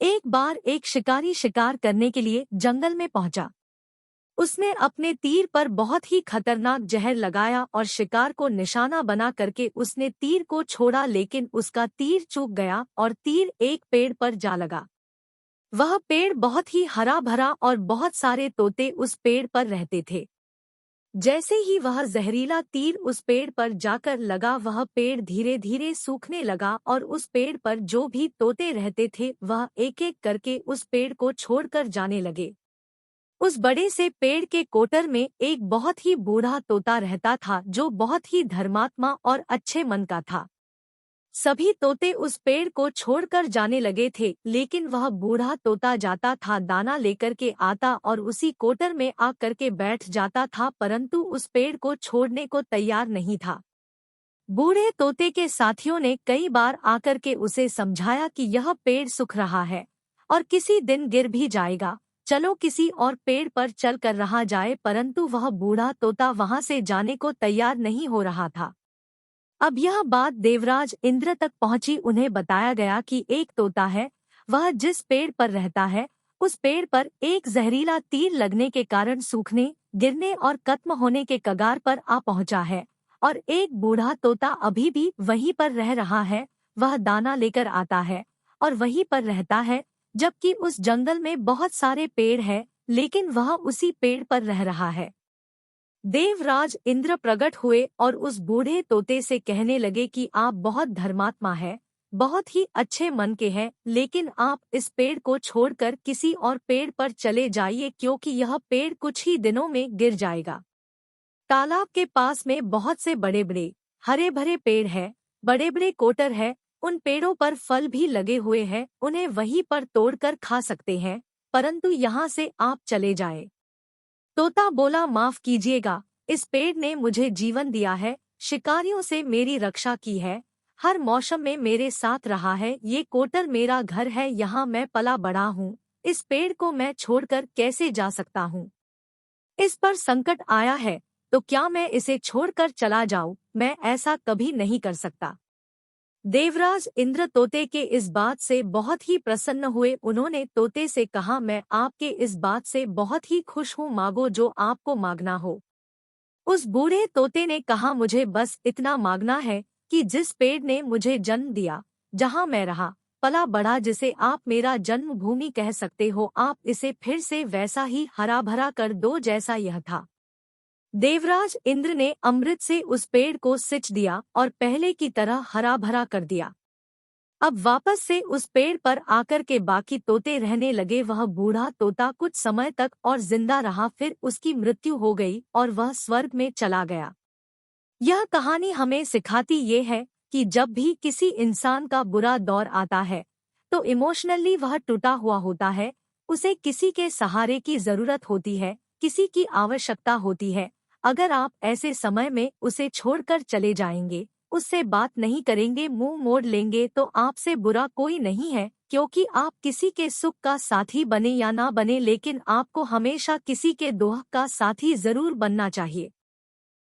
एक बार एक शिकारी शिकार करने के लिए जंगल में पहुंचा। उसने अपने तीर पर बहुत ही खतरनाक जहर लगाया और शिकार को निशाना बना करके उसने तीर को छोड़ा, लेकिन उसका तीर चूक गया और तीर एक पेड़ पर जा लगा। वह पेड़ बहुत ही हरा भरा और बहुत सारे तोते उस पेड़ पर रहते थे। जैसे ही वह जहरीला तीर उस पेड़ पर जाकर लगा, वह पेड़ धीरे धीरे सूखने लगा और उस पेड़ पर जो भी तोते रहते थे वह एक एक करके उस पेड़ को छोड़कर जाने लगे। उस बड़े से पेड़ के कोटर में एक बहुत ही बूढ़ा तोता रहता था जो बहुत ही धर्मात्मा और अच्छे मन का था। सभी तोते उस पेड़ को छोड़कर जाने लगे थे, लेकिन वह बूढ़ा तोता जाता था, दाना लेकर के आता और उसी कोटर में आ करके बैठ जाता था, परंतु उस पेड़ को छोड़ने को तैयार नहीं था। बूढ़े तोते के साथियों ने कई बार आकर के उसे समझाया कि यह पेड़ सूख रहा है और किसी दिन गिर भी जाएगा, चलो किसी और पेड़ पर चल कर रहा जाए, परंतु वह बूढ़ा तोता वहां से जाने को तैयार नहीं हो रहा था। अब यह बात देवराज इंद्र तक पहुंची। उन्हें बताया गया कि एक तोता है, वह जिस पेड़ पर रहता है उस पेड़ पर एक जहरीला तीर लगने के कारण सूखने, गिरने और खत्म होने के कगार पर आ पहुंचा है, और एक बूढ़ा तोता अभी भी वहीं पर रह रहा है। वह दाना लेकर आता है और वहीं पर रहता है, जबकि उस जंगल में बहुत सारे पेड़ हैं, लेकिन वह उसी पेड़ पर रह रहा है। देवराज इंद्र प्रकट हुए और उस बूढ़े तोते से कहने लगे कि आप बहुत धर्मात्मा हैं, बहुत ही अच्छे मन के हैं, लेकिन आप इस पेड़ को छोड़कर किसी और पेड़ पर चले जाइए, क्योंकि यह पेड़ कुछ ही दिनों में गिर जाएगा। तालाब के पास में बहुत से बड़े बड़े हरे भरे पेड़ हैं, बड़े बड़े कोटर है, उन पेड़ों पर फल भी लगे हुए हैं, उन्हें वहीं पर तोड़कर खा सकते हैं, परंतु यहाँ से आप चले जाएं। तोता बोला, माफ कीजिएगा, इस पेड़ ने मुझे जीवन दिया है, शिकारियों से मेरी रक्षा की है, हर मौसम में मेरे साथ रहा है, ये कोटर मेरा घर है, यहाँ मैं पला बड़ा हूँ, इस पेड़ को मैं छोड़कर कैसे जा सकता हूँ? इस पर संकट आया है तो क्या मैं इसे छोड़कर चला जाऊँ? मैं ऐसा कभी नहीं कर सकता। देवराज इंद्र तोते के इस बात से बहुत ही प्रसन्न हुए। उन्होंने तोते से कहा, मैं आपके इस बात से बहुत ही खुश हूँ, मांगो जो आपको मांगना हो। उस बूढ़े तोते ने कहा, मुझे बस इतना मांगना है कि जिस पेड़ ने मुझे जन्म दिया, जहाँ मैं रहा पला बढ़ा, जिसे आप मेरा जन्मभूमि कह सकते हो, आप इसे फिर से वैसा ही हरा भरा कर दो जैसा यह था। देवराज इंद्र ने अमृत से उस पेड़ को सिंच दिया और पहले की तरह हरा भरा कर दिया। अब वापस से उस पेड़ पर आकर के बाकी तोते रहने लगे। वह बूढ़ा तोता कुछ समय तक और जिंदा रहा, फिर उसकी मृत्यु हो गई और वह स्वर्ग में चला गया। यह कहानी हमें सिखाती ये है कि जब भी किसी इंसान का बुरा दौर आता है तो इमोशनली वह टूटा हुआ होता है, उसे किसी के सहारे की जरूरत होती है, किसी की आवश्यकता होती है। अगर आप ऐसे समय में उसे छोड़कर चले जाएंगे, उससे बात नहीं करेंगे, मुंह मोड़ लेंगे, तो आपसे बुरा कोई नहीं है, क्योंकि आप किसी के सुख का साथी बने या ना बने, लेकिन आपको हमेशा किसी के दुख का साथी जरूर बनना चाहिए।